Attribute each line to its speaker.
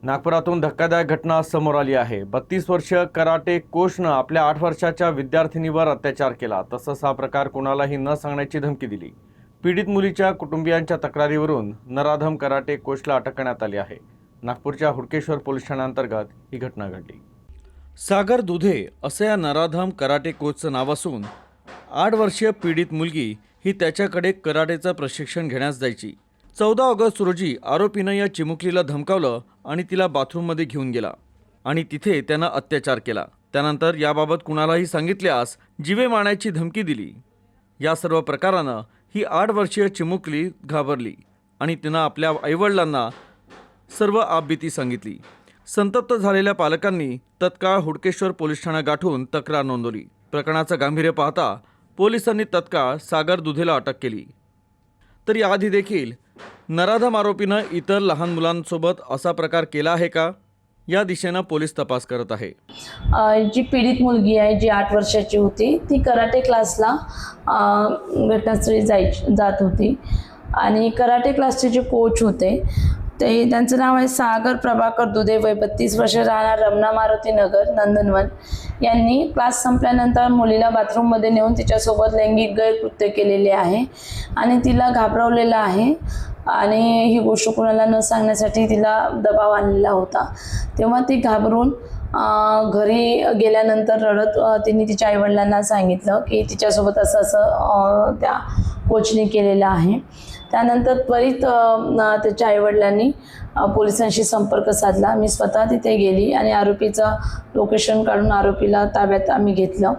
Speaker 1: नागपुरातून धक्कादायक घटना समोर आली आहे। 32 वर्षीय कराटे कोचनं आपल्या 8 वर्षाच्या विद्यार्थिनीवर अत्याचार केला। तसंच हा प्रकार कोणालाही न सांगण्याची धमकी दिली। पीडित मुलीच्या कुटुंबियांच्या तक्रारीवरून नराधम कराटे कोचला अटक करण्यात आली आहे। नागपूरच्या हुडकेश्वर पोलीस ठाण्याअंतर्गत ही घटना घडली। सागर दुधे असं या नराधम कराटे कोचचं नाव असून 8 वर्षीय पीडित मुलगी ही त्याच्याकडे कराटेचं प्रशिक्षण घेण्यास जायची। 14 ऑगस्ट रोजी आरोपीनं या चिमुकलीला धमकावलं आणि तिला बाथरूममध्ये घेऊन गेला आणि तिथे त्यानं अत्याचार केला। त्यानंतर याबाबत कुणालाही सांगितल्यास जीवे मारण्याची धमकी दिली। या सर्व प्रकारानं ही 8 वर्षीय चिमुकली घाबरली आणि तिनं आपल्या आईवडिलांना सर्व आपबीती सांगितली। संतप्त झालेल्या पालकांनी तत्काळ हुडकेश्वर पोलीस ठाणा गाठून तक्रार नोंदवली। प्रकरणाचं गांभीर्य पाहता पोलिसांनी तत्काळ सागर दुधेला अटक केली। तर याआधी देखील नराधम आरोपीनं इतर लहान मुलांसोबत असा प्रकार केला आहे का, या दिशेनं पोलीस तपास करत आहे।
Speaker 2: जी पीडित मुलगी आहे, जी 8 वर्षाची होती, ती कराटे क्लासला घटनास्थळी जात होती आणि कराटे क्लासचे जे कोच होते त्यांचं नाव आहे सागर प्रभाकर दुधे, वय 32 वर्ष, राहणार रमणा मारुती नगर, नंदनवन। यांनी क्लास संपल्यानंतर मुलीला बाथरूममध्ये नेऊन तिच्यासोबत लैंगिक गैरकृत्य केलेले आहे आणि तिला घाबरवलेलं आहे आणि ही गोष्ट कोणाला न सांगण्यासाठी तिला दबाव आणलेला होता। तेव्हा ती घाबरून घरी गेल्यानंतर रडत तिने तिच्या आईवडिलांना सांगितलं की तिच्यासोबत असं त्या कोचने केलेलं आहे। त्यानंतर त्वरित त्याच्या आईवडिलांनी पोलिसांशी संपर्क साधला। मी स्वतः तिथे गेली आणि आरोपीचं लोकेशन काढून आरोपीला ताब्यात आम्ही घेतलं।